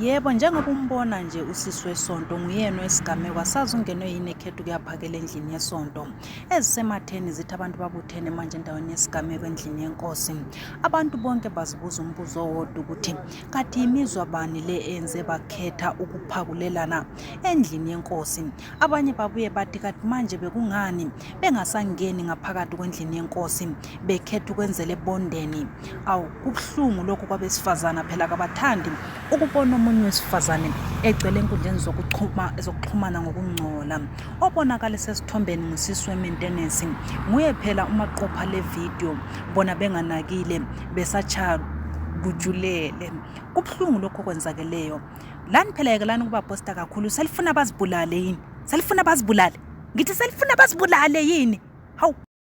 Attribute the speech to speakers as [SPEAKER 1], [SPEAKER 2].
[SPEAKER 1] Yebo, njengoba umbona nje usisi wesonto nguyena wesigameko asazi ungenwe yini ekhetha ukuyaphakela endlini yesonto. Ezisematheni zithi abantu babuthene manje endaweni yesigameko endlini yenkosi. Abantu bonke bazibuza umbuzo owodwa ukuthi kathi imizwa bani le enze bakhetha ukuphakulelana endlini yenkosi. Abanye babuye bathi kathi manje bekungani bengasangeni ngaphakathi kwendlini yenkosi bekhetha ukwenzela ebondeni. Awu kubuhlungu lokho kwabesifazana phela kabathandi ukubona omunye wesifazane egcwele enkundleni zokuxhumana ngokungcola. Obonakala sesithombeni ngusisi we-maintenance nguye phela umaqopha le video bona benganakile besachaya kujulele. Kubuhlungu lokho kwenzakeleyo. Lani phela yekelani kuba posta kakhulu selifuna bazibulale yini? Selifuna bazibulale? Ngithi selifuna bazibulale yini?